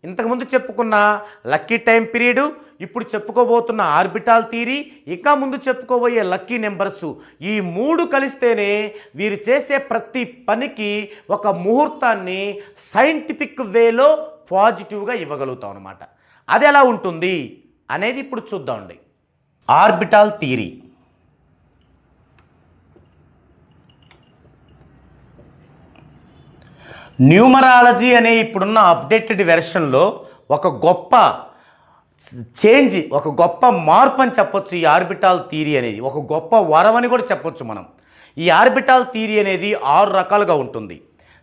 ఇంతకుముందు చెప్పుకున్న lucky time period, ఇప్పుడు చెప్పుకోబోతున్న ఆర్బిటాల్ థియరీ, ఇంకా ముందు చెప్పుకోబోయే లక్కీ నెంబర్స్, ఈ మూడు కలిస్తేనే వీరు చేసే ప్రతి పనికి ఒక ముహూర్తాన్ని సైంటిఫిక్ వేలో పాజిటివ్గా ఇవ్వగలుగుతాం అన్నమాట. అది ఎలా ఉంటుంది అనేది ఇప్పుడు చూద్దామండి. Orbital theory. న్యూమరాలజీ అనే ఇప్పుడున్న అప్డేటెడ్ వెర్షన్లో ఒక గొప్ప చేంజ్, ఒక గొప్ప మార్పు అని చెప్పొచ్చు. ఈ ఆర్బిటాల్ థియరీ అనేది ఒక గొప్ప వరం అని కూడా చెప్పొచ్చు మనం. ఈ ఆర్బిటాల్ థియరీ అనేది 6 రకాలుగా ఉంటుంది.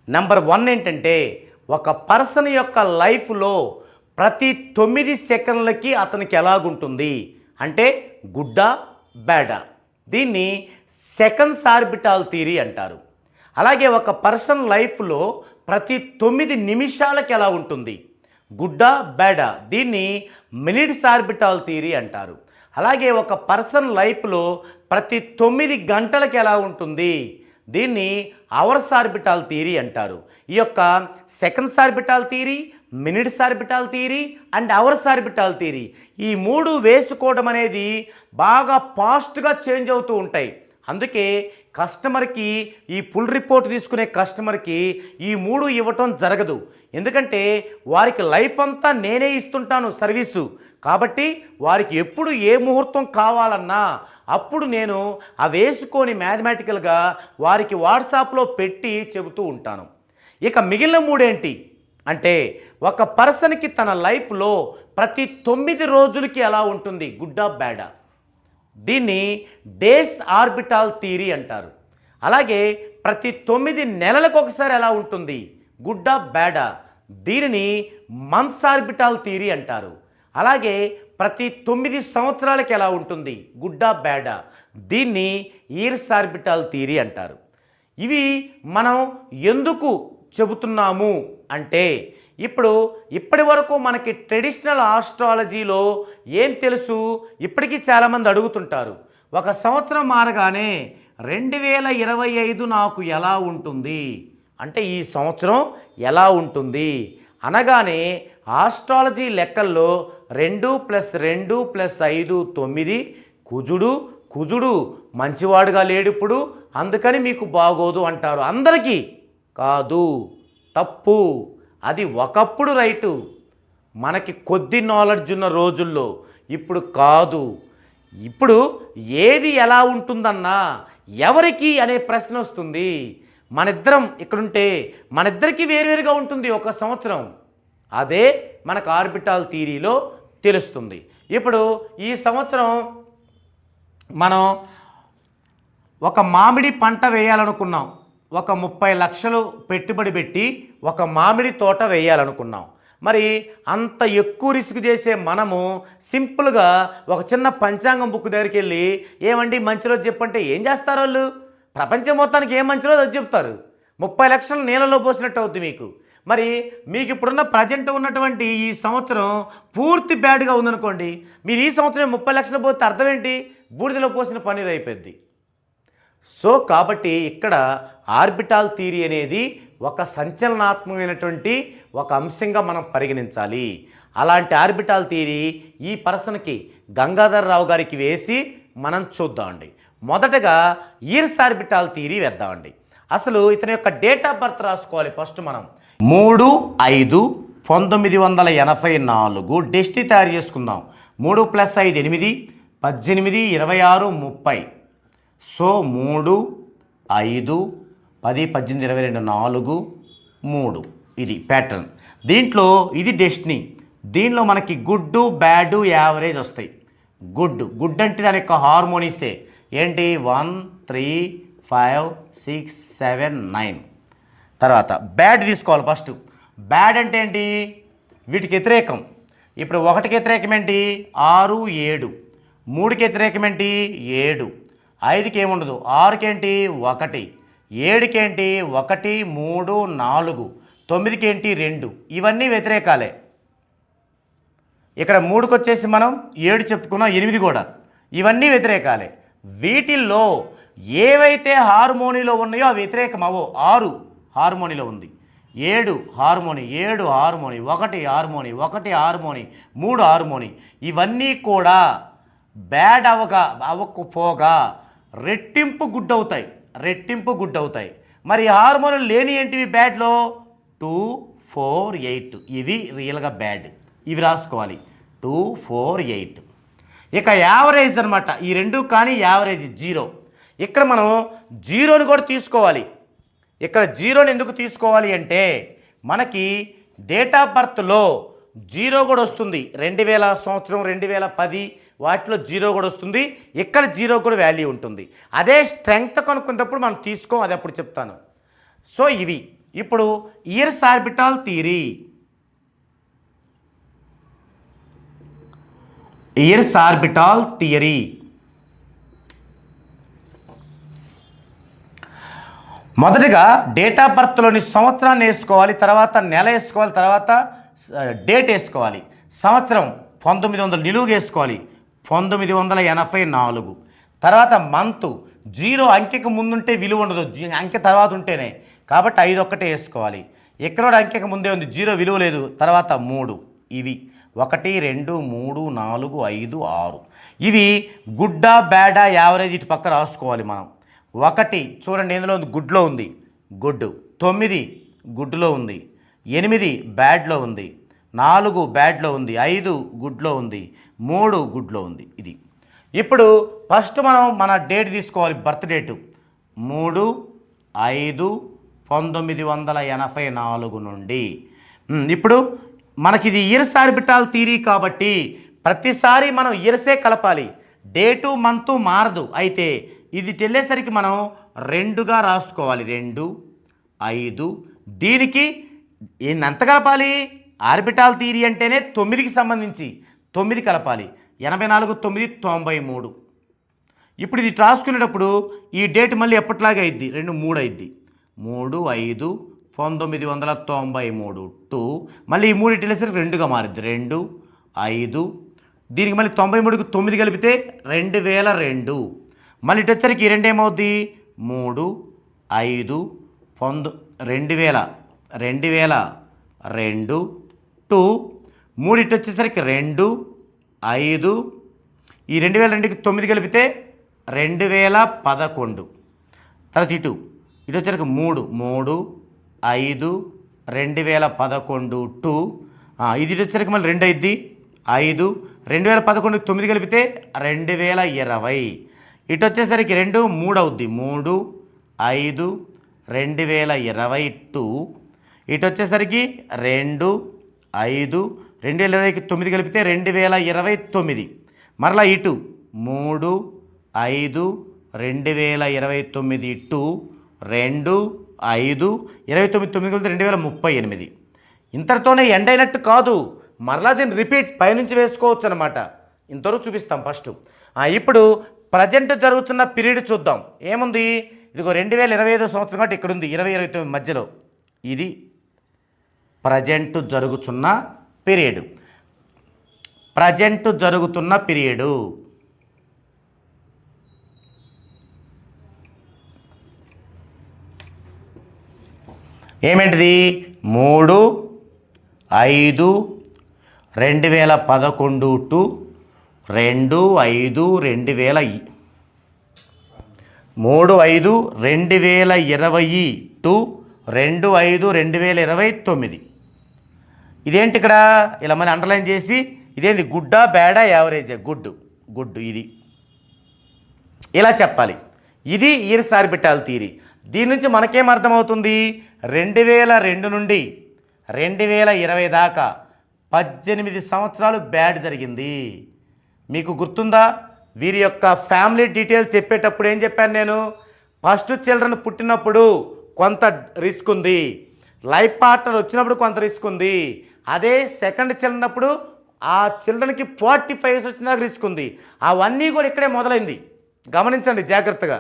నెంబర్ 1 ఏంటంటే, ఒక పర్సన్ యొక్క లైఫ్లో ప్రతి 9 సెకండ్లకి అతనికి ఎలాగుంటుంది అంటే గుడ్డా బ్యాడా, దీన్ని సెకండ్స్ ఆర్బిటాల్ థియరీ అంటారు. అలాగే ఒక పర్సన్ లైఫ్లో ప్రతి 9 నిమిషాలకి ఎలా ఉంటుంది గుడ్డా బ్యాడా, దీన్ని మినిట్స్ ఆర్బిటాల్ థియరీ అంటారు. అలాగే ఒక పర్సన్ లైఫ్లో ప్రతి 9 గంటలకి ఎలా ఉంటుంది, దీన్ని అవర్స్ ఆర్బిటాల్ థియరీ అంటారు. ఈ యొక్క seconds orbital theory, minutes orbital theory and hours orbital theory, ఈ మూడు వేసుకోవడం అనేది బాగా ఫాస్ట్గా చేంజ్ అవుతూ ఉంటాయి. అందుకే కస్టమర్కి, ఈ ఫుల్ రిపోర్ట్ తీసుకునే కస్టమర్కి ఈ మూడు ఇవ్వటం జరగదు. ఎందుకంటే వారికి లైఫ్ అంతా నేనే ఇస్తుంటాను సర్వీసు. కాబట్టి వారికి ఎప్పుడు ఏ ముహూర్తం కావాలన్నా అప్పుడు నేను అవి వేసుకొని మ్యాథమెటికల్గా వారికి వాట్సాప్లో పెట్టి చెబుతూ ఉంటాను. ఇక మిగిలిన మూడేంటి అంటే, ఒక పర్సన్కి తన లైఫ్లో ప్రతి 9 రోజులకి ఎలా ఉంటుంది గుడ్డా బ్యాడా, దీన్ని డేస్ ఆర్బిటాల్ థియరీ అంటారు. అలాగే ప్రతి 9 నెలలకు ఒకసారి ఎలా ఉంటుంది గుడ్డా బ్యాడా, దీనిని మంత్స్ ఆర్బిటాల్ థియరీ అంటారు. అలాగే ప్రతి 9 సంవత్సరాలకి ఎలా ఉంటుంది గుడ్డా బ్యాడా, దీన్ని ఇయర్స్ ఆర్బిటాల్ థియరీ అంటారు. ఇవి మనం ఎందుకు చెబుతున్నాము అంటే, ఇప్పటి వరకు మనకి ట్రెడిషనల్ ఆస్ట్రాలజీలో ఏం తెలుసు, ఇప్పటికీ చాలామంది అడుగుతుంటారు, ఒక సంవత్సరం మారగానే 2025 నాకు ఎలా ఉంటుంది అంటే, ఈ సంవత్సరం ఎలా ఉంటుంది అనగానే ఆస్ట్రాలజీ లెక్కల్లో 2 + 2 + 5 9, కుజుడు మంచివాడుగా లేడిప్పుడు, అందుకని మీకు బాగోదు అంటారు. అందరికీ కాదు, తప్పు. అది ఒకప్పుడు రైటు, మనకి కొద్ది నాలెడ్జ్ ఉన్న రోజుల్లో, ఇప్పుడు కాదు. ఇప్పుడు ఏది ఎలా ఉంటుందన్నా ఎవరికి అనే ప్రశ్న వస్తుంది. మనిద్దరం ఇక్కడుంటే మనిద్దరికీ వేరువేరుగా ఉంటుంది ఒక సంవత్సరం. అదే మనకు ఆర్బిటాల్ థియరీలో తెలుస్తుంది. ఇప్పుడు ఈ సంవత్సరం మనం ఒక మామిడి పంట వేయాలనుకున్నాం. ఒక 30 లక్షలు పెట్టుబడి పెట్టి ఒక మామిడి తోట వేయాలనుకున్నాం. మరి అంత ఎక్కువ రిస్క్ చేసే మనము సింపుల్గా ఒక చిన్న పంచాంగం బుక్ దగ్గరికి వెళ్ళి, ఏమండి మంచి రోజు చెప్పంటే ఏం చేస్తారు వాళ్ళు? ప్రపంచం మొత్తానికి ఏం మంచి రోజు అది చెప్తారు. 30 లక్షలు నీళ్ళలో పోసినట్టు అవుతుంది మీకు. మరి మీకు ఇప్పుడున్న ప్రజెంట్ ఉన్నటువంటి ఈ సంవత్సరం పూర్తి బ్యాడ్గా ఉందనుకోండి, మీరు ఈ సంవత్సరం 30 లక్షలు పోతే అర్థం ఏంటి? బూడిదలో పోసిన పని అయిపోద్ది. సో కాబట్టి ఇక్కడ ఆర్బిటాల్ థియరీ అనేది ఒక సంచలనాత్మకమైనటువంటి ఒక అంశంగా మనం పరిగణించాలి. అలాంటి ఆర్బిటాల్ థియరీ ఈ పర్సన్కి గంగాధర్ రావు గారికి వేసి మనం చూద్దామండి. మొదటగా ఇయర్స్ ఆర్బిటాల్ థియరీ వేద్దామండి. అసలు ఇతని యొక్క డేట్ ఆఫ్ బర్త్ రాసుకోవాలి. ఫస్ట్ మనం 3/5/1984 డెస్టినీ తయారు చేసుకుందాం. 3 + 5 8, 18, 26, 30. సో 3, 5, 10, 18, 22, 4, 3. ఇది ప్యాటర్న్. దీంట్లో ఇది డెస్టినీ. దీనిలో మనకి గుడ్, బ్యాడ్, యావరేజ్ వస్తాయి. గుడ్ అంటే దాని యొక్క హార్మోనీసే ఏంటి, 1 3 5 6 7 9. తర్వాత బ్యాడ్ తీసుకోవాలి. ఫస్ట్ బ్యాడ్ అంటే ఏంటి, వీటికి వ్యతిరేకం. ఇప్పుడు 1కి వ్యతిరేకం ఏంటి 6 7, 3కి వ్యతిరేకం ఏంటి 7, 5కి ఏముండదు, 6కి ఏంటి 1, 7కి ఏంటి 1 3 4, 9కి ఏంటి 2. ఇవన్నీ వ్యతిరేకాలే. ఇక్కడ 3కి వచ్చేసి మనం 7 చెప్పుకున్నాం, 8 కూడా, ఇవన్నీ వ్యతిరేకాలే. వీటిల్లో ఏవైతే హార్మోనీలో ఉన్నాయో అవి వ్యతిరేకం అవో. 6 హార్మోనీలో ఉంది, ఏడు హార్మోని, ఒకటి హార్మోని, 3 హార్మోని, ఇవన్నీ కూడా బ్యాడ్ అవ్వకపోగా రెట్టింపు గుడ్డవుతాయి. మరి హార్మోన్లు లేని ఏంటివి బ్యాడ్లో 2, 4, 8 ఇవి రియల్గా బ్యాడ్. ఇవి రాసుకోవాలి 2, 4, 8. ఇక యావరేజ్ అనమాట, ఈ రెండు కానీ యావరేజ్ 0. ఇక్కడ మనం జీరోని కూడా తీసుకోవాలి. ఇక్కడ జీరోని ఎందుకు తీసుకోవాలి అంటే మనకి డేట్ ఆఫ్ బర్త్లో 0 కూడా వస్తుంది. 2000 సంవత్సరం, 2010 వాటిలో 0 కూడా వస్తుంది. ఇక్కడ 0 కూడా వాల్యూ ఉంటుంది. అదే స్ట్రెంగ్త్ కనుక్కున్నప్పుడు మనం తీసుకోం, అది అప్పుడు చెప్తాను. సో ఇవి ఇప్పుడు ఇయర్స్ ఆర్బిటాల్ థియరీ. మొదటిగా డేట్ ఆఫ్ బర్త్లోని సంవత్సరాన్ని వేసుకోవాలి, తర్వాత నెల వేసుకోవాలి, తర్వాత డేట్ వేసుకోవాలి. సంవత్సరం 1900 నిలువుగా వేసుకోవాలి, 1984. తర్వాత మంత్ 0 అంకెకు ముందుంటే విలువ ఉండదు, అంకె తర్వాత ఉంటేనే, కాబట్టి 5 ఒక్కటే వేసుకోవాలి. ఇక్కడ అంకెకు ముందే ఉంది, 0 విలువ లేదు. తర్వాత 3. ఇవి 1, 2, 3, 4, 5, 6 ఇవి గుడ్డా బ్యాడా యావరేజ్ ఇటు పక్క రాసుకోవాలి మనం. 1 చూడండి ఎందులో ఉంది, గుడ్లో ఉంది, గుడ్. 9 గుడ్లో ఉంది, 8 బ్యాడ్లో ఉంది, 4 బ్యాడ్లో ఉంది, 5 గుడ్లో ఉంది, 3 గుడ్లో ఉంది. ఇది ఇప్పుడు ఫస్ట్ మనం మన డేట్ తీసుకోవాలి, బర్త్ డేటు 3/5/1984 నుండి. ఇప్పుడు మనకిది ఇయర్స్ ఆర్బిటాల్ థియరీ కాబట్టి ప్రతిసారి మనం ఇయర్సే కలపాలి, డేటు మంతు మారదు. అయితే ఇది వెళ్ళేసరికి మనం 2గా రాసుకోవాలి, 2, 5. దీనికి ఎంత కలపాలి? ఆర్బిటాల్ థియరీ అంటేనే 9కి సంబంధించి 9 కలపాలి. 84, 9, 93. ఇప్పుడు ఇది రాసుకునేటప్పుడు ఈ డేట్ మళ్ళీ ఎప్పటిలాగే అయింది, 2, 3 అయింది. 3/5/1993 2 మళ్ళీ ఈ 3 వెళ్ళేసరికి 2గా మారింది, 2, 5. దీనికి మళ్ళీ 93కి 9 కలిపితే 2002. మళ్ళీ ఇటు వచ్చరికి 2 ఏమవుద్ది, 3, 5, 2000, 2002 2. 3 ఇటు వచ్చేసరికి 2, 5. ఈ 2002కి 9 కలిపితే 2011. తర్వాత ఇటు వచ్చరికి 3, 5, 2011 2. ఇది వచ్చరికి మళ్ళీ 2 అయింది, 5. 2011కి 9 కలిపితే 2020. ఇటు వచ్చేసరికి 2, 3 అవుద్ది, 3, 5, 2022. ఇటు వచ్చేసరికి 2, 5, 2020కి 9 కలిపితే 2029. మరలా ఇటు 3, 5, 2029 2, 2, 5, 29 కలిపితే 2038. ఇంతటితోనే ఎండ్ అయినట్టు కాదు, మరలా దీన్ని రిపీట్ పైనుంచి వేసుకోవచ్చు అనమాట. ఇంతవరకు చూపిస్తాం ఫస్ట్. ఇప్పుడు ప్రజెంట్ జరుగుతున్న పీరియడ్ చూద్దాం. ఏముంది, ఇదిగో 2025 సంవత్సరం కాబట్టి ఇక్కడ ఉంది 2029 మధ్యలో. ఇది ప్రజెంట్ జరుగుతున్న పీరియడ్. ఏమేంటిది, 3, 5, 2011 టు 2, 5, 2000. 3, 5, 2020 టు 2, 5, 2029. ఇదేంటి ఇక్కడ ఇలా మనం అండర్లైన్ చేసి, ఇదేంటి గుడ్డా బ్యాడా యావరేజా? గుడ్. ఇది ఇలా చెప్పాలి. ఇది ఇయర్స్ ఆర్బిటాల్ థియరీ. దీని నుంచి మనకేం అర్థమవుతుంది, 2002 నుండి 2020 దాకా 18 సంవత్సరాలు బ్యాడ్ జరిగింది. మీకు గుర్తుందా? వీరి యొక్క ఫ్యామిలీ డీటెయిల్స్ చెప్పేటప్పుడు ఏం చెప్పాను నేను? ఫస్ట్ చిల్డ్రన్ పుట్టినప్పుడు కొంత రిస్క్ ఉంది, లైఫ్ పార్ట్నర్ వచ్చినప్పుడు కొంత రిస్క్ ఉంది. అదే సెకండ్ చిల్డ్రన్ అప్పుడు ఆ చిల్డ్రన్కి 45 years వచ్చినాక రిస్క్ ఉంది. అవన్నీ కూడా ఇక్కడే మొదలైంది, గమనించండి జాగ్రత్తగా.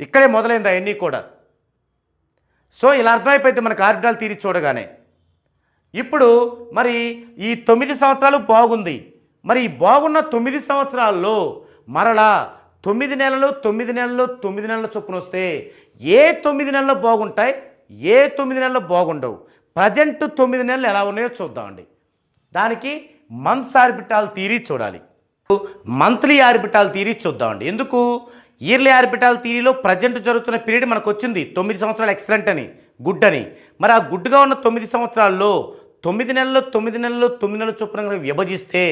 ఇక్కడే మొదలైంది అవన్నీ కూడా. సో ఇలా అర్థమైపోయింది మనకు ఆర్బిటాల్ థియరీ చూడగానే. ఇప్పుడు మరి ఈ 9 సంవత్సరాలు బాగుంది. మరి ఈ బాగున్న 9 సంవత్సరాల్లో మరలా 9 నెలలు 9 నెలలు 9 నెలల చొప్పున వస్తే ఏ 9 నెలలు బాగుంటాయి, ఏ 9 నెలలు బాగుండవు? ప్రజెంట్ 9 నెలలు ఎలా ఉన్నాయో చూద్దామండి. దానికి మంత్స్ ఆర్బిటాల్ థియరీ చూడాలి, మంత్లీ ఆర్బిటాల్ థియరీ చూద్దామండి. ఎందుకు ఇయర్లీ ఆర్బిటాల్ థియరీలో ప్రజెంట్ జరుగుతున్న పీరియడ్ మనకు వచ్చింది 9 సంవత్సరాలు ఎక్సలెంట్ అని, గుడ్ అని. మరి ఆ గుడ్గా ఉన్న 9 సంవత్సరాల్లో 9 నెలలు 9 నెలలు 9 నెలలు చొప్పున విభజిస్తే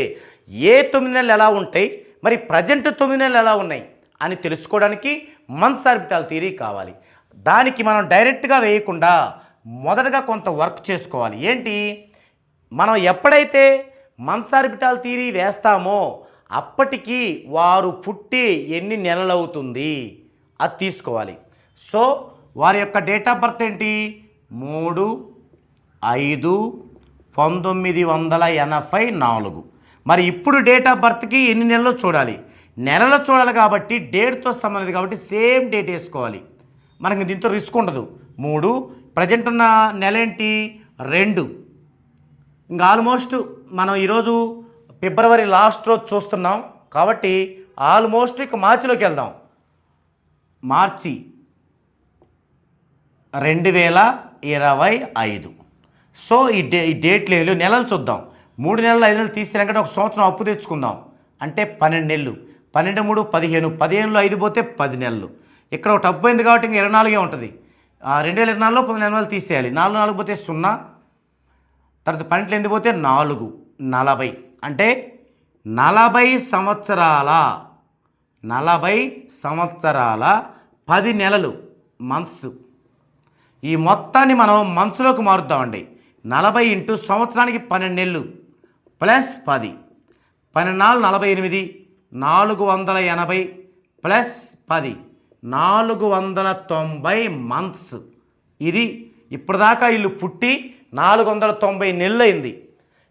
ఏ 9 నెలలు ఎలా ఉంటాయి, మరి ప్రజెంట్ 9 నెలలు ఎలా ఉన్నాయి అని తెలుసుకోవడానికి మంత్స్ ఆర్బిటాల్ థియరీ కావాలి. దానికి మనం డైరెక్ట్గా వేయకుండా మొదటగా కొంత వర్క్ చేసుకోవాలి. ఏంటి, మనం ఎప్పుడైతే మంత్స్ ఆర్బిటాల్ థియరీ వేస్తామో అప్పటికి వారు పుట్టి ఎన్ని నెలలు అవుతుంది అది తీసుకోవాలి. సో వారి యొక్క డేట్ ఆఫ్ బర్త్ ఏంటి, 3/5/1984. మరి ఇప్పుడు డేట్ ఆఫ్ బర్త్కి ఎన్ని నెలలు చూడాలి, నెలలో చూడాలి కాబట్టి డేట్తో సంబంధించి కాబట్టి సేమ్ డేట్ వేసుకోవాలి. మనకి దీంతో రిస్క్ ఉండదు. 3 ప్రజెంట్ ఉన్న నెల ఏంటి 2. ఇంకా ఆల్మోస్ట్ మనం ఈరోజు ఫిబ్రవరి లాస్ట్ రోజు చూస్తున్నాం కాబట్టి ఆల్మోస్ట్ ఇక మార్చిలోకి వెళ్దాం. మార్చి 2025. సో ఈ డేట్ లేదు, నెలలు చూద్దాం. 3 నెలలు 5 నెలలు తీసినాకంటే ఒక సంవత్సరం అప్పు తెచ్చుకుందాం. అంటే 12 నెలలు, 12 3 15, 15లో 5 పోతే 10 నెలలు. ఇక్కడ ఒకటి అప్పు అయింది కాబట్టి ఇంకా 24 ఉంటుంది. 2024లో 10 నెలలు తీసేయాలి. 4 4 పోతే 0, తర్వాత 12 8 పోతే 4, 40. అంటే 40 సంవత్సరాల 10 నెలలు మంత్స్. ఈ మొత్తాన్ని మనం మంత్స్లోకి మారుద్దామండి. 40 ఇంటూ సంవత్సరానికి 12 నెలలు ప్లస్ 10, 12 48, 480 ప్లస్ 10, 490 మంత్స్. ఇది ఇప్పటిదాకా వీళ్ళు పుట్టి 490 నెలలు అయింది.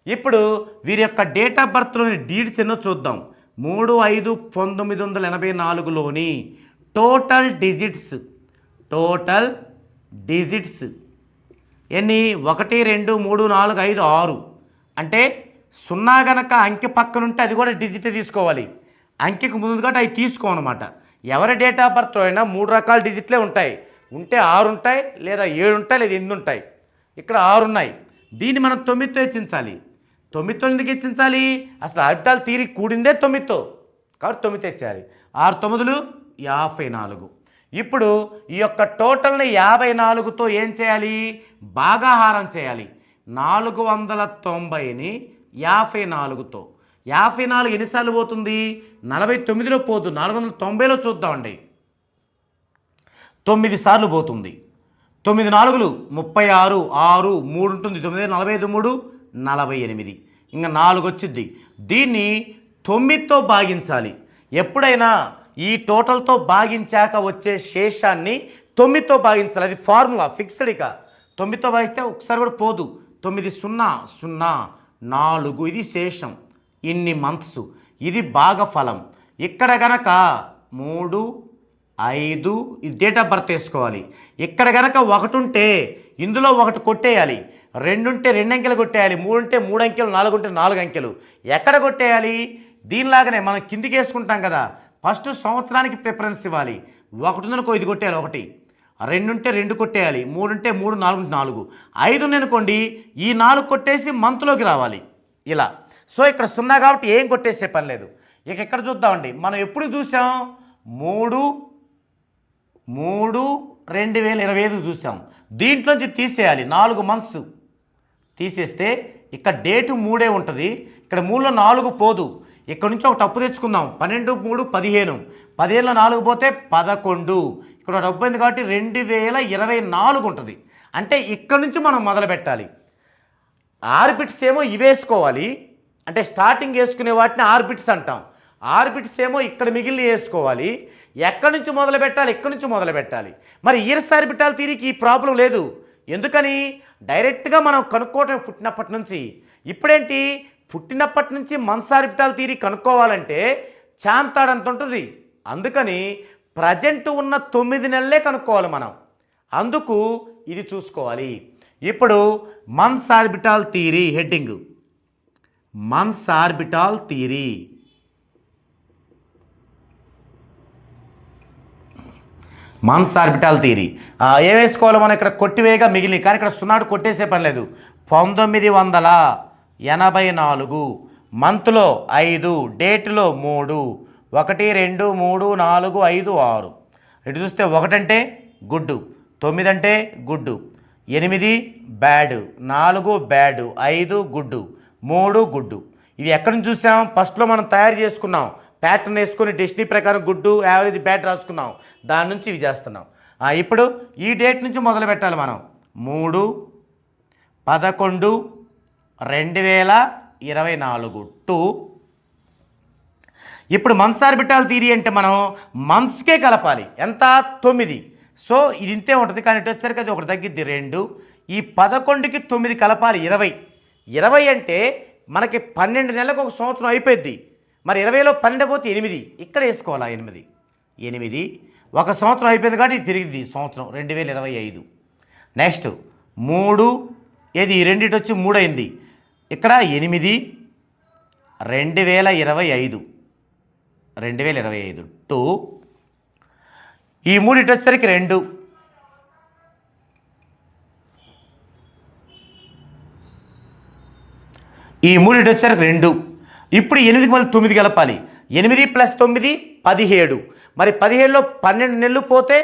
ఇప్పుడు వీరి యొక్క డేట్ ఆఫ్ బర్త్లోని డీడ్స్ ఎన్నో చూద్దాం. 3/5/1984లోని టోటల్ డిజిట్స్ ఎన్ని, 1 2 3 4 5 6. అంటే 0 గనక అంకె పక్కనుంటే అది కూడా డిజిట్ తీసుకోవాలి. అంకెకు ముందు కాబట్టి అవి తీసుకోమన్నమాట. ఎవరి డేట్ ఆఫ్ బర్త్ అయినా 3 రకాల డిజిట్లే ఉంటాయి. ఉంటే 6 ఉంటాయి, లేదా 7 ఉంటాయి, లేదా 8 ఉంటాయి. ఇక్కడ 6 ఉన్నాయి. దీన్ని మనం 9తో హెచ్చించాలి. 9తో ఎందుకు హెచ్చించాలి, అసలు ఆర్బిటాల్ థియరీ కూడిందే 9తో కాబట్టి 9 తెచ్చాలి. 6 9 54. ఇప్పుడు ఈ యొక్క టోటల్ని 54తో ఏం చేయాలి, భాగాహారం చేయాలి. 490ని 54తో. 54 ఎన్నిసార్లు పోతుంది, 49లో పోదు, 490లో చూద్దామండి. 9 సార్లు పోతుంది. 9 4 36, 6 3 ఉంటుంది, 9 45 3 48. ఇంకా 4 వచ్చింది. దీన్ని 9తో భాగించాలి. ఎప్పుడైనా ఈ టోటల్తో భాగించాక వచ్చే శేషాన్ని 9తో భాగించాలి. అది ఫార్ములా ఫిక్స్డ్. ఇక 9తో భాగిస్తే ఒకసారి కూడా పోదు. 9 0 0 4 ఇది శేషం. ఇన్ని మంత్స్. ఇది భాగఫలం. ఇక్కడ గనక 3 5 ఇది డేట్ ఆఫ్ బర్త్ వేసుకోవాలి. ఇక్కడ గనక 1 ఉంటే ఇందులో 1 కొట్టేయాలి. 2 ఉంటే 2 అంకెలు కొట్టేయాలి. 3 ఉంటే 3 అంకెలు, 4 ఉంటే 4 అంకెలు. ఎక్కడ కొట్టేయాలి, దీనిలాగానే మనం కిందికి వేసుకుంటాం కదా. ఫస్ట్ సంవత్సరానికి ప్రిఫరెన్స్ ఇవ్వాలి. 1 ఉందనుకో ఇది కొట్టేయాలి 1, 2 ఉంటే 2 కొట్టేయాలి, 3 ఉంటే 3, 4 ఉంటే 4, 5 ఉందనుకోండి ఈ 4 కొట్టేసి మంత్లోకి రావాలి ఇలా. సో ఇక్కడ 0 కాబట్టి ఏం కొట్టేసే పని లేదు. ఇక ఎక్కడ చూద్దామండి, మనం ఎప్పుడు చూసాం 3/3/2025 చూసాం. దీంట్లోంచి తీసేయాలి 4 మంత్స్. తీసేస్తే ఇక్కడ డేటు 3 ఉంటుంది. ఇక్కడ 3లో 4 పోదు. ఇక్కడ నుంచి ఒక తప్పు తెచ్చుకుందాం. 12 3 15, 15లో 4 పోతే 11. ఇక్కడ డబ్బు అయింది కాబట్టి 2024 ఉంటుంది. అంటే ఇక్కడ నుంచి మనం మొదలు పెట్టాలి. ఆర్బిట్స్ ఏమో ఇవేసుకోవాలి. అంటే స్టార్టింగ్ వేసుకునే వాటిని ఆర్బిట్స్ అంటాం. ఆర్బిట్స్ ఏమో ఇక్కడ మిగిలిన వేసుకోవాలి. ఎక్కడి నుంచి మొదలు పెట్టాలి, ఇక్కడ నుంచి మొదలు పెట్టాలి. మరి ఇయర్స్ ఆర్బిటాల్ థియరీకి ఈ ప్రాబ్లం లేదు. ఎందుకని, డైరెక్ట్గా మనం కనుక్కోవటం పుట్టినప్పటి నుంచి. ఇప్పుడేంటి, పుట్టినప్పటి నుంచి మంత్స్ ఆర్బిటాల్ థియరీ కనుక్కోవాలంటే చాంతాడంత ఉంటుంది. అందుకని ప్రజెంట్ ఉన్న 9 నెలలే కనుక్కోవాలి మనం. అందుకు ఇది చూసుకోవాలి. ఇప్పుడు months orbital theory heading, months orbital theory. Months orbital theory. ఏం వేసుకోవాలో మనం ఇక్కడ కొట్టివేయగా మిగిలి, కానీ ఇక్కడ సున్నాడు కొట్టేసే పని లేదు. 1984 మంత్లో 5, డేట్లో 3, 1 2 3 4 5 6. ఇటు చూస్తే 1 అంటే గుడ్డు, 9 అంటే గుడ్డు, 8 బ్యాడ్, 4 బ్యాడ్, 5 గుడ్డు, 3 గుడ్డు. ఇవి ఎక్కడి నుంచి చూసాం? ఫస్ట్లో మనం తయారు చేసుకున్నాం, ప్యాటర్న్ వేసుకొని డెస్టినీ ప్రకారం గుడ్డు యావరేజ్ బ్యాడ్ రాసుకున్నాం, దాని నుంచి ఇవి చేస్తున్నాం. ఇప్పుడు ఈ డేట్ నుంచి మొదలు పెట్టాలి మనం. 3/11/2024 టు ఇప్పుడు మంత్స్ ఆర్బిటాల్ థియరీ అంటే మనం మంత్స్కే కలపాలి. ఎంత? 9. సో ఇది ఇంతే ఉంటుంది, కానీ ఇటు వచ్చేసరికి అది ఒకటి తగ్గిద్ది 2. ఈ 11కి 9 కలపాలి 20. 20 అంటే మనకి 12 నెలలకు ఒక సంవత్సరం అయిపోద్ది. మరి 20లో 12 పోతే 8, ఇక్కడ వేసుకోవాలా 8. ఒక సంవత్సరం అయిపోయింది కాబట్టి ఇది తిరిగిద్ది సంవత్సరం 2025. నెక్స్ట్ 3, ఏది 2 వచ్చి 3 అయింది, ఇక్కడ 8 2025 టు ఈ 3 ఇటు వచ్చేసరికి 2, ఈ 3 ఇటు వచ్చేసరికి 2. ఇప్పుడు 8కి మళ్ళీ 9 కలపాలి. 8 + 9 17. మరి 17లో 12 నెలలు పోతే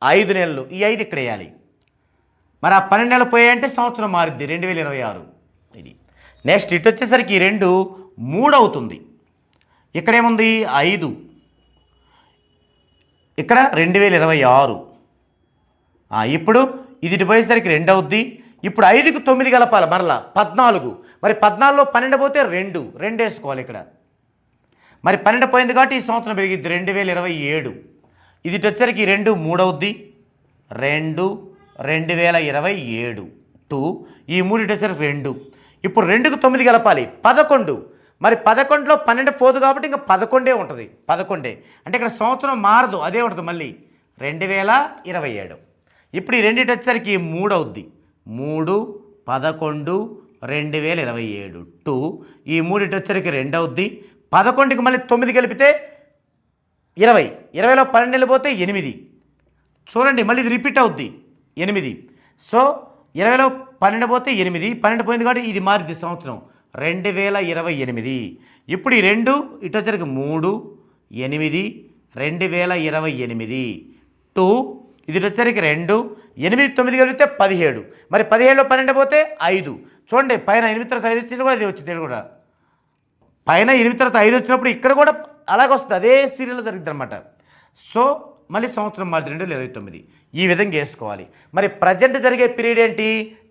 5 నెలలు, ఈ 5 ఇక్కడ వేయాలి. మరి ఆ 12 నెలలు పోయాయంటే సంవత్సరం మారిద్ది 2026. ఇది నెక్స్ట్ ఇటు వచ్చేసరికి 2 3 అవుతుంది. ఇక్కడేముంది 5, ఇక్కడ 2026. ఇప్పుడు ఇది ఇటు పోయేసరికి 2 అవుద్ది. ఇప్పుడు 5కి 9 కలపాలి మరలా 14. మరి 14లో 12 పోతే 2 వేసుకోవాలి ఇక్కడ. మరి 12 పోయింది కాబట్టి ఈ సంవత్సరం పెరిగిద్ది 2027. ఇది ఇటు వచ్చేసరికి 2 3 అవుద్ది, 2027 టు ఈ 3 ఇటు వచ్చేసరికి 2. ఇప్పుడు 2కి 9 కలపాలి 11. మరి 11లో 12 పోదు కాబట్టి ఇంకా 11 ఉంటుంది. 11 అంటే ఇక్కడ సంవత్సరం మారదు, అదే ఉంటుంది మళ్ళీ 2027. ఇప్పుడు ఈ రెండింటి వచ్చేసరికి 3 అవుద్ది, 3/11/2027 టు ఈ 3 ఇటు వచ్చేసరికి 2 అవుద్ది. 11కి మళ్ళీ 9 కలిపితే 20. 20లో 12 వెళ్ళిపోతే 8. చూడండి మళ్ళీ ఇది రిపీట్ అవుద్ది 8. సో 20లో 12 పోతే 8, 12 పోయింది కాబట్టి ఇది మారింది సంవత్సరం 2028. ఇప్పుడు ఈ 2 ఇటు వచ్చరికి 3 8 2028 టు ఇది వచ్చరికి 2 8 9 కలిపితే 17. మరి 17లో 12 పోతే 5. చూడండి పైన 8 తర్వాత 5 వచ్చింది కూడా ఇది వచ్చింది కూడా, పైన 8 తర్వాత 5 వచ్చినప్పుడు ఇక్కడ కూడా అలాగే వస్తుంది, అదే సీరియల్లో జరిగింది అనమాట. సో మళ్ళీ సంవత్సరం మారింది 2029. ఈ విధంగా వేసుకోవాలి. మరి ప్రజెంట్ జరిగే పీరియడ్ ఏంటి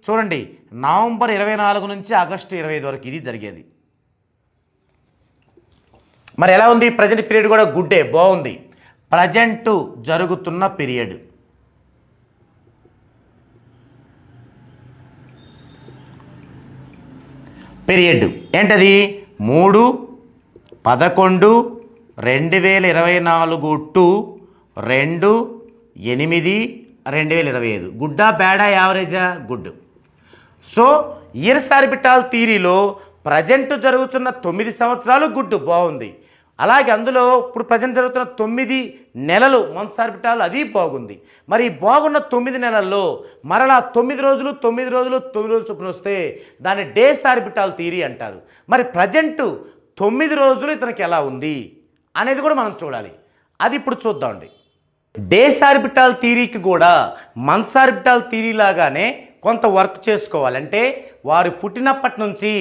చూడండి, నవంబర్ 24 నుంచి ఆగస్టు 25 వరకు ఇది జరిగేది. మరి ఎలా ఉంది ప్రజెంట్ పీరియడ్? కూడా గుడ్డే, బాగుంది. ప్రజెంట్ జరుగుతున్న పీరియడ్ ఏంటది? 3/11/2024 టు 2/8/2025. గుడ్డా బ్యాడా యావరేజా? గుడ్. సో ఇయర్స్ ఆర్బిటాల్ థియరీలో ప్రజెంట్ జరుగుతున్న 9 సంవత్సరాలు గుడ్, బాగుంది. అలాగే అందులో ఇప్పుడు ప్రజెంట్ జరుగుతున్న 9 నెలలు మంత్స్ ఆర్బిటాల్, అది బాగుంది. మరి బాగున్న 9 నెలల్లో మరలా 9 రోజులు చొప్పున వస్తే దాన్ని డేస్ ఆర్బిటాల్ థియరీ అంటారు. మరి ప్రజెంట్ 9 రోజులు ఇతనికి ఎలా ఉంది అనేది కూడా మనం చూడాలి. అది ఇప్పుడు చూద్దామండి. డేస్ ఆర్బిటాల్ థియరీకి కూడా మంత్స్ ఆర్బిటాల్ థియరీ లాగానే కొంత వర్క్ చేసుకోవాలంటే వారు పుట్టినప్పటి నుంచి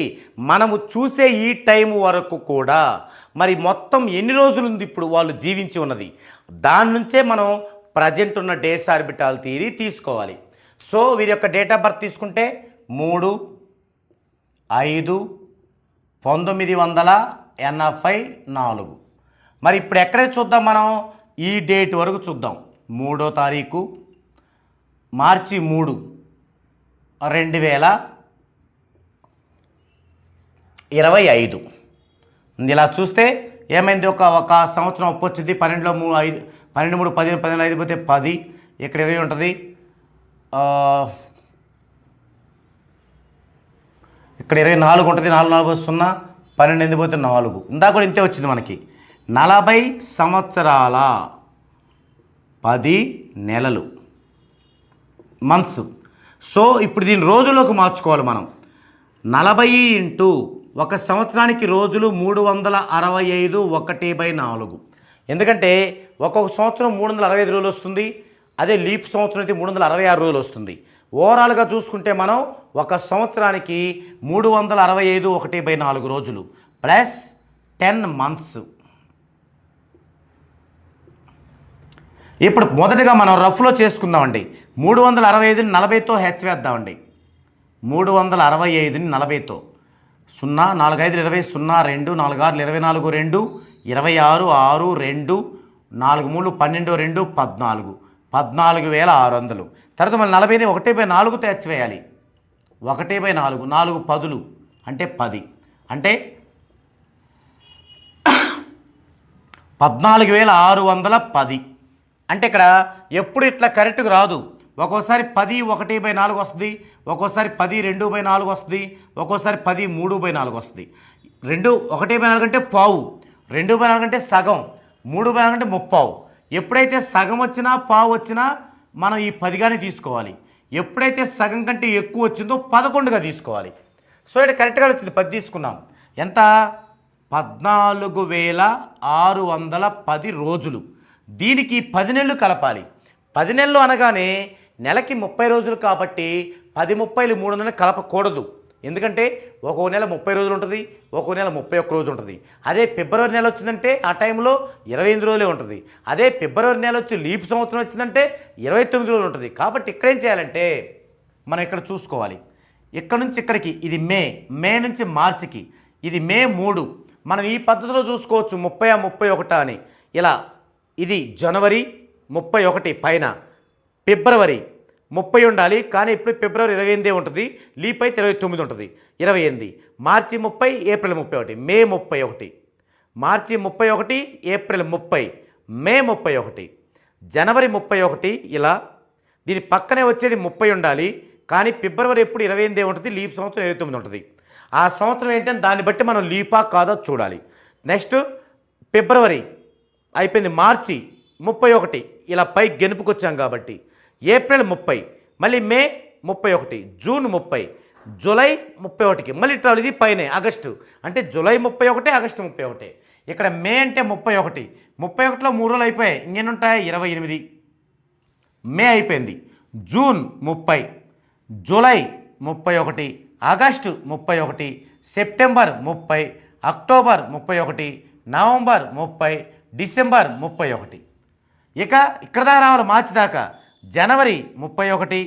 మనము చూసే ఈ టైం వరకు కూడా మరి మొత్తం ఎన్ని రోజులు ఉంది ఇప్పుడు వాళ్ళు జీవించి ఉన్నది, దాని నుంచే మనం ప్రజెంట్ ఉన్న డేస్ ఆర్బిటాల్ థియరీ తీసుకోవాలి. సో వీరి యొక్క డేట్ ఆఫ్ బర్త్ తీసుకుంటే 3/5/1984. మరి ఇప్పుడు ఎక్కడే చూద్దాం మనం, ఈ డేట్ వరకు చూద్దాం. 3వ తారీఖు మార్చి 3 2025. ఇలా చూస్తే ఏమైంది, ఒక సంవత్సరం అప్పు వచ్చింది. 12లో 3 5 12 3 10 15 5 పోతే 10, ఇక్కడ 20 ఉంటుంది, ఇక్కడ 24 ఉంటుంది, 4 4 పోతే 0, 12 8 పోతే 4. ఇందాక కూడా ఇంతే వచ్చింది మనకి. 40 సంవత్సరాల 10 నెలలు, మంత్స్. సో ఇప్పుడు దీని రోజుల్లోకి మార్చుకోవాలి మనం. 40 ఇంటూ ఒక సంవత్సరానికి రోజులు 365 1/4. ఎందుకంటే ఒక్కొక్క సంవత్సరం 365 రోజులు వస్తుంది. అదే లీప్ సంవత్సరం అయితే 366 రోజులు వస్తుంది. ఓవరాల్గా చూసుకుంటే మనం ఒక సంవత్సరానికి 365 1/4 రోజులు ప్లస్ 10 మంత్స్. ఇప్పుడు మొదటగా మనం రఫ్లో చేసుకుందామండి. 365ని 40తో హెచ్ వేద్దామండి. 365ని 40తో 0 4 5 20 0 2 4 6 24 2 26 6 2 4 3 12 2 14 14,600. తర్వాత మళ్ళీ 40ని 1/4తో హెచ్ వేయాలి. 1/4 4 పదులు అంటే 10 అంటే 14,610. అంటే ఇక్కడ ఎప్పుడు ఇట్లా కరెక్ట్గా రాదు. ఒక్కోసారి 10 1/4 వస్తుంది, ఒక్కోసారి 10 2/4 వస్తుంది, ఒక్కోసారి 10 3/4 వస్తుంది. 2 1/4 అంటే పావు, 2/4 అంటే సగం, 3/4 అంటే ముప్పావు. ఎప్పుడైతే సగం వచ్చినా పావు వచ్చినా మనం ఈ 10గానే తీసుకోవాలి. ఎప్పుడైతే సగం కంటే ఎక్కువ వచ్చిందో 11గా తీసుకోవాలి. సో ఇక్కడ కరెక్ట్గా వచ్చింది, 10 తీసుకున్నాం. ఎంత? 14,610 రోజులు. దీనికి 10 నెలలు కలపాలి. 10 నెలలు అనగానే నెలకి 30 రోజులు కాబట్టి 10 30లు 300 కలపకూడదు. ఎందుకంటే ఒక్కో నెల 30 రోజులు ఉంటుంది, ఒక్కో నెల 31 రోజు ఉంటుంది. అదే ఫిబ్రవరి నెల వచ్చిందంటే ఆ టైంలో 28 రోజులే ఉంటుంది. అదే ఫిబ్రవరి నెల వచ్చి లీప్ సంవత్సరం వచ్చిందంటే 29 రోజులు ఉంటుంది. కాబట్టి ఇక్కడ ఏం చేయాలంటే మనం ఇక్కడ చూసుకోవాలి. ఇక్కడ నుంచి ఇక్కడికి ఇది మే నుంచి మార్చికి ఇది మే 3. మనం ఈ పద్ధతిలో చూసుకోవచ్చు 30 31 అని. ఇలా ఇది జనవరి 31 పైన, ఫిబ్రవరి 30 ఉండాలి. కానీ ఇప్పుడు ఫిబ్రవరి 28 ఉంటుంది, లీప్ అయితే 29 ఉంటుంది. 28 మార్చి 30 ఏప్రిల్ 31 మే 31, మార్చి 31 ఏప్రిల్ 30 మే 31, జనవరి 31. ఇలా దీని పక్కనే వచ్చేది 30 ఉండాలి. కానీ ఫిబ్రవరి ఎప్పుడు 28 ఉంటుంది, లీప్ సంవత్సరం 29 ఉంటుంది. ఆ సంవత్సరం ఏంటంటే దాన్ని బట్టి మనం లీపా కాదో చూడాలి. నెక్స్ట్ ఫిబ్రవరి అయిపోయింది, మార్చి 31 ఇలా పైకి గెనుపుకొచ్చాం కాబట్టి, ఏప్రిల్ 30, మళ్ళీ మే 31, జూన్ 30, జూలై 31కి మళ్ళీ ఇట్లా ఇది పైన ఆగస్టు అంటే జూలై 31, ఆగస్టు 31. ఇక్కడ మే అంటే 31, 31లో 3 రోజులు అయిపోయాయి. ఇంకెన్ని ఉంటాయి? 28. మే అయిపోయింది. June 30, July 31, August 31, September 30, October 31, November 30, December 31. ఇక ఇక్కడ దాకా రావాలి మార్చి దాకా. జనవరి 31,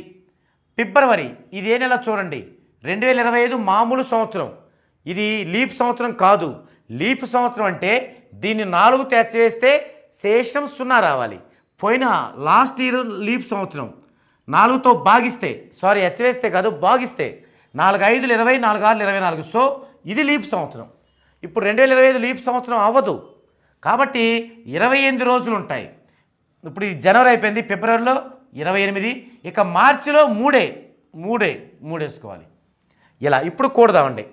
ఫిబ్రవరి ఇది ఏ నెల చూడండి, 2025 మామూలు సంవత్సరం. ఇది లీప్ సంవత్సరం కాదు. లీప్ సంవత్సరం అంటే దీన్ని 4 తెచ్చివేస్తే శేషం 0 రావాలి. పోయిన లాస్ట్ ఇయర్ లీప్ సంవత్సరం 4తో భాగిస్తే, సారీ హెచ్చవేస్తే కాదు భాగిస్తే 4 5 20, 4 6 24. సో ఇది లీప్ సంవత్సరం. ఇప్పుడు 2025 లీప్ సంవత్సరం అవ్వదు కాబట్టి 28 రోజులు ఉంటాయి. ఇప్పుడు ఇది జనవరి అయిపోయింది, ఫిబ్రవరిలో 28, ఇక మార్చిలో 3 వేసుకోవాలి. ఇలా ఇప్పుడు కూడదామండి.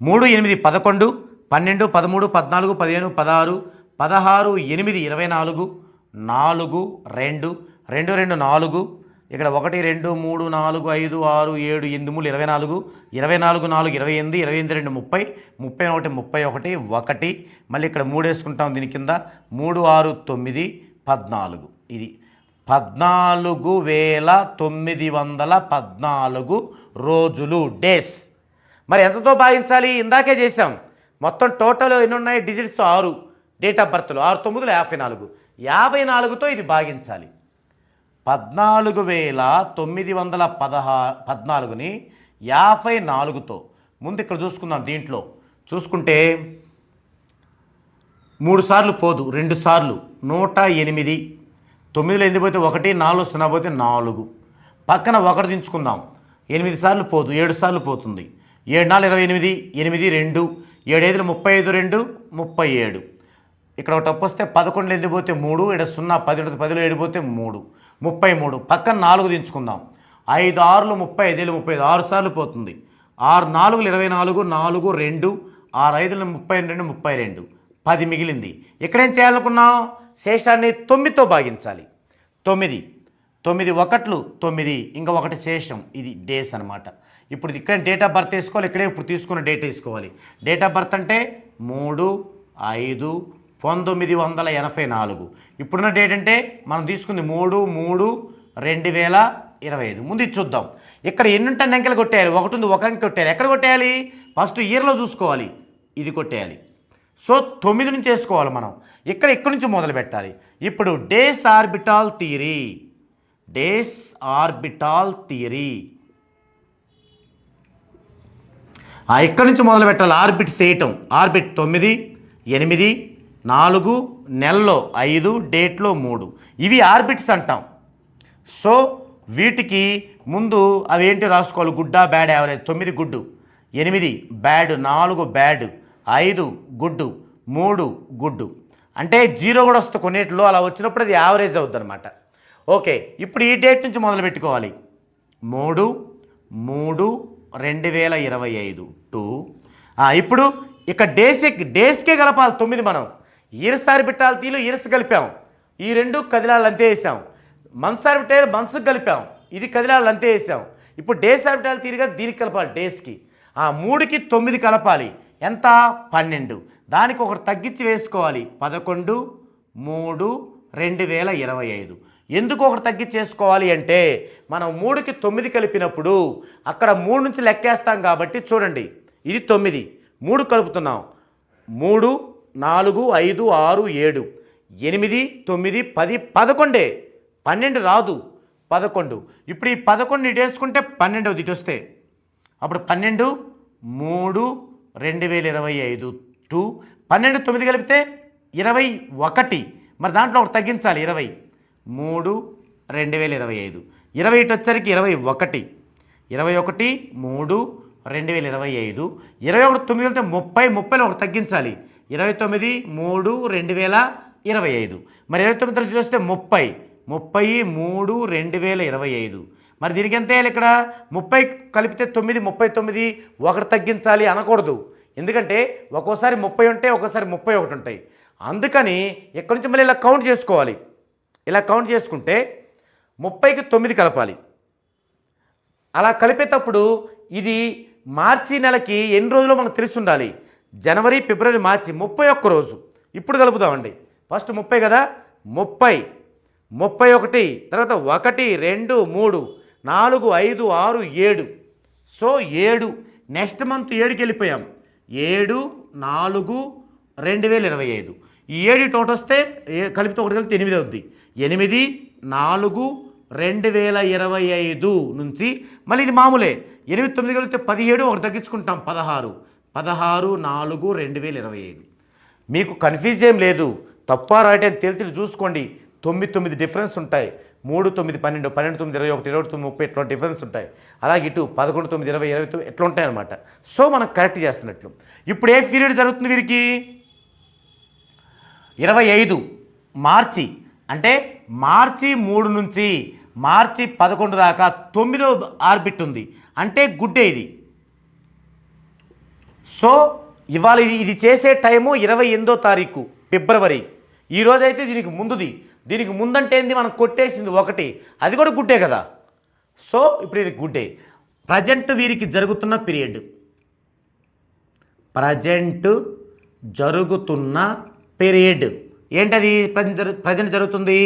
3 8 11 12 13 14 15 16 16 8 24 4 2 2 2 4, ఇక్కడ 1 2 3 4 5 6 7 8 3 24, 24 4 28, 28 2 30, 31 31 1, మళ్ళీ ఇక్కడ 3 వేసుకుంటాం దీని కింద. 3 6 9 14. ఇది 14,914 రోజులు, డేస్. మరి ఎంతతో భాగించాలి? ఇందాకే చేసాం. మొత్తం టోటల్ ఎన్ని ఉన్నాయి? డిజిట్స్ 6, డేట్ ఆఫ్ బర్త్లు 6 9 54, 54తో ఇది భాగించాలి. 14,914ని 54తో ముందు ఇక్కడ చూసుకుందాం. దీంట్లో చూసుకుంటే 3 సార్లు పోదు, 2 సార్లు 108. 9లో ఎందుకు పోతే 1, 4 0 పోతే 4, పక్కన 1 దించుకుందాం. 8 సార్లు పోదు, 7 సార్లు పోతుంది. 7 4 28, 8 2, 7 5 35 2 37. ఇక్కడ ఒక తప్పు వస్తే 11లో ఎందుకు పోతే 3, ఇక్కడ 0 10 10లో 7 పోతే 3 33, పక్కన 4 దించుకుందాం. 5 6 35 35, 6 సార్లు పోతుంది. 6 4 24, 4 2, 6 5 32 32, 10 మిగిలింది. ఇక్కడేం చేయాలనుకున్నాం? శేషాన్ని 9తో భాగించాలి. 9 9 ఒకట్లు 9, ఇంకా ఒకటి శేషం. ఇది డేస్ అనమాట. ఇప్పుడు ఇక్కడ డేట్ ఆఫ్ బర్త్ వేసుకోవాలి. ఇక్కడే ఇప్పుడు తీసుకున్న డేట్ వేసుకోవాలి. డేట్ ఆఫ్ బర్త్ అంటే 3/5/1984. ఇప్పుడున్న డేట్ అంటే మనం తీసుకుంది 3/3/2025. ముందు ఇది చూద్దాం. ఇక్కడ ఎన్ని ఉంటాయి అంకెలు కొట్టేయాలి. ఒకటి ఉంది, ఒక అంకె కొట్టేయాలి. ఎక్కడ కొట్టేయాలి? ఫస్ట్ ఇయర్లో చూసుకోవాలి. ఇది కొట్టేయాలి. సో 9 నుంచి వేసుకోవాలి మనం. ఇక్కడ నుంచి మొదలు పెట్టాలి. ఇప్పుడు days orbital theory, days orbital theory ఇక్కడ నుంచి మొదలు పెట్టాలి. ఆర్బిట్స్ వేయటం. ఆర్బిట్ 9, 8, 4, నెలలో 5, డేట్లో 3. ఇవి ఆర్బిట్స్ అంటాం. సో వీటికి ముందు అవి ఏంటి రాసుకోవాలి. గుడ్డా బ్యాడ్ యావరేజ్. 9 గుడ్డు, 8 బ్యాడ్, 4 బ్యాడ్, 5 గుడ్డు, 3 గుడ్డు. అంటే 0 కూడా వస్తుంది కొన్నిటిలో. అలా వచ్చినప్పుడు అది యావరేజ్ అవుతుంది అనమాట. ఓకే, ఇప్పుడు ఈ డేట్ నుంచి మొదలు పెట్టుకోవాలి. 3/3/2025 టు ఇప్పుడు ఇక డేస్కే కలపాలి 9 మనం. ఇయర్స్ ఆర్బిటాల్ తీలో ఇయర్స్ కలిపాం. ఈ రెండు కదిలాలు అంతే వేసాం. మంత్స్ ఆర్బిటాల్ మంత్స్కి కలిపాం. ఇది కదిలాలు అంతే వేసాం. ఇప్పుడు డేస్ ఆర్బిటాల్ తీరుగా దీనికి కలపాలి. డేస్కి 3కి 9 కలపాలి. ఎంత? 12. దానికి ఒకటి తగ్గించి వేసుకోవాలి. 11/3/2025. ఎందుకు ఒకటి తగ్గించేసుకోవాలి అంటే మనం 3కి 9 కలిపినప్పుడు అక్కడ 3 నుంచి లెక్కేస్తాం కాబట్టి చూడండి. ఇది 9, 3 కలుపుతున్నాం. 3, 4, 5, 6, 7, 8, 9, 10, 11. 12 రాదు, 11. ఇప్పుడు ఈ 11 ఇటు వేసుకుంటే 12 ఇటు వస్తే అప్పుడు 12/3/2025 టు 12 9 కలిపితే 21. మరి దాంట్లో ఒకటి తగ్గించాలి. 20/3/2025. 20 ఇటు వచ్చరికి 21. 21/3/2025. 21 9 కలిపితే 30. 30లో ఒకటి తగ్గించాలి. 29/3/2025. మరి 29 తరగతి చూస్తే 30. 30/3/2025. మరి దీనికి ఎంత వేయాలి? ఇక్కడ 30 కలిపితే 9, 39 ఒకటి తగ్గించాలి అనకూడదు. ఎందుకంటే ఒక్కోసారి 30 ఉంటాయి, ఒక్కోసారి 31 ఉంటాయి. అందుకని ఎక్కడి నుంచి మళ్ళీ ఇలా కౌంట్ చేసుకోవాలి. ఇలా కౌంట్ చేసుకుంటే 30కి 9 కలపాలి. అలా కలిపేటప్పుడు ఇది మార్చి నెలకి ఎన్ని రోజులు మనకు తెలిసి ఉండాలి. జనవరి, ఫిబ్రవరి, మార్చి 31 రోజు. ఇప్పుడు కలుపుదామండి. ఫస్ట్ 30 కదా, 30, 31, తర్వాత 1, 2, 3, 4, 5, 6, 7. సో 7. నెక్స్ట్ మంత్ 7కి వెళ్ళిపోయాం. 7/4/2025. ఈ 7 టోటల్ వస్తే కలిపితే ఒకటి కలిపితే 8 అవుద్ది. 8/4/2025 నుంచి మళ్ళీ ఇది మామూలే. 8, 9 కలిపితే 17, ఒకటి తగ్గించుకుంటాం 16. 16/4/2025. మీకు కన్ఫ్యూజ్ ఏం లేదు. తప్ప రైట్ అని తెలిసి చూసుకోండి. 9 డిఫరెన్స్ ఉంటాయి. 3, 9, 12, 12, 9, 21, 29, 30 ఎట్లా డిఫరెన్స్ ఉంటాయి. అలాగే ఇటు 11, 9, 20, 29 ఎట్లా ఉంటాయి అనమాట. సో మనం కరెక్ట్ చేస్తున్నట్లు. ఇప్పుడు ఏ పీరియడ్ జరుగుతుంది వీరికి? 25 మార్చి. అంటే మార్చి 3 నుంచి మార్చి 11 దాకా 9వ ఆర్బిట్ ఉంది. అంటే గుడ్డే ఇది. సో ఇవాళ ఇది చేసే టైము 28వ తారీఖు ఫిబ్రవరి. ఈరోజైతే దీనికి ముందుది. దీనికి ముందంటే ఏంది? మనం కొట్టేసింది 1, అది కూడా గుడ్డే కదా. సో ఇప్పుడు ఇది గుడ్డే. ప్రజెంట్ వీరికి జరుగుతున్న పీరియడ్, ప్రజెంట్ జరుగుతున్న పీరియడ్ ఏంటది? ప్రజెంట్ జరుగుతుంది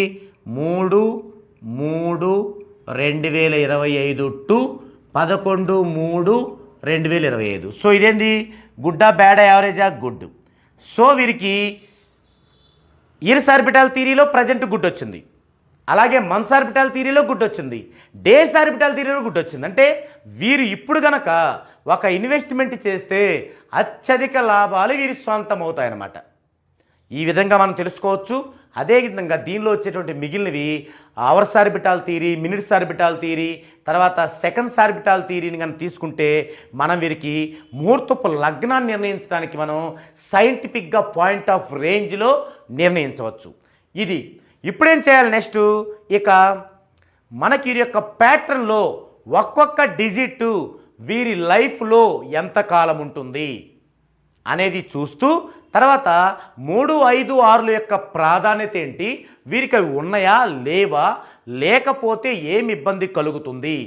3/3/2025 టు 11/3/2025. సో ఇదేంది? గుడ్డా బ్యాడ్ యావరేజా? గుడ్. సో వీరికి ఇయర్స్ ఆర్బిటాల్ థియరీలో ప్రజెంట్ గుడ్ వచ్చింది. అలాగే మంత్స్ ఆర్బిటాల్ థియరీలో గుడ్ వచ్చింది. డేస్ ఆర్బిటాల్ థియరీలో గుడ్ వచ్చింది. అంటే వీరు ఇప్పుడు గనక ఒక ఇన్వెస్ట్మెంట్ చేస్తే అత్యధిక లాభాలు వీరి సొంతం అవుతాయన్నమాట. ఈ విధంగా మనం తెలుసుకోవచ్చు. అదేవిధంగా దీనిలో వచ్చేటువంటి మిగిలినవి hours orbital theory, minutes orbital theory, తర్వాత సెకండ్స్ ఆర్బిటాల్ థియరీని కనుక తీసుకుంటే మనం వీరికి ముహూర్తపు లగ్నాన్ని నిర్ణయించడానికి మనం సైంటిఫిక్గా పాయింట్ ఆఫ్ రేంజ్లో నిర్ణయించవచ్చు. ఇది ఇప్పుడేం చేయాలి? నెక్స్ట్ ఇక మనకి వీరి యొక్క ప్యాటర్న్లో ఒక్కొక్క డిజిట్ వీరి లైఫ్లో ఎంత కాలం ఉంటుంది అనేది చూస్తూ తర్వాత 3, 5, 6 యొక్క ప్రాధాన్యత ఏంటి, వీరికి అవి ఉన్నాయా లేవా, లేకపోతే ఏమి ఇబ్బంది కలుగుతుంది,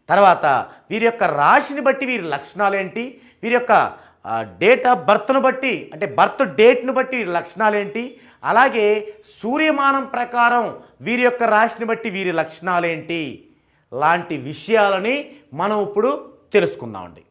తర్వాత వీరి యొక్క రాశిని బట్టి వీరి లక్షణాలు ఏంటి, వీరి యొక్క డేట్ ఆఫ్ బర్త్ను బట్టి అంటే బర్త్ డేట్ను బట్టి వీరి లక్షణాలు ఏంటి, అలాగే సూర్యమానం ప్రకారం వీరి యొక్క రాశిని బట్టి వీరి లక్షణాలు ఏంటి లాంటి విషయాలని మనం ఇప్పుడు తెలుసుకుందామండి.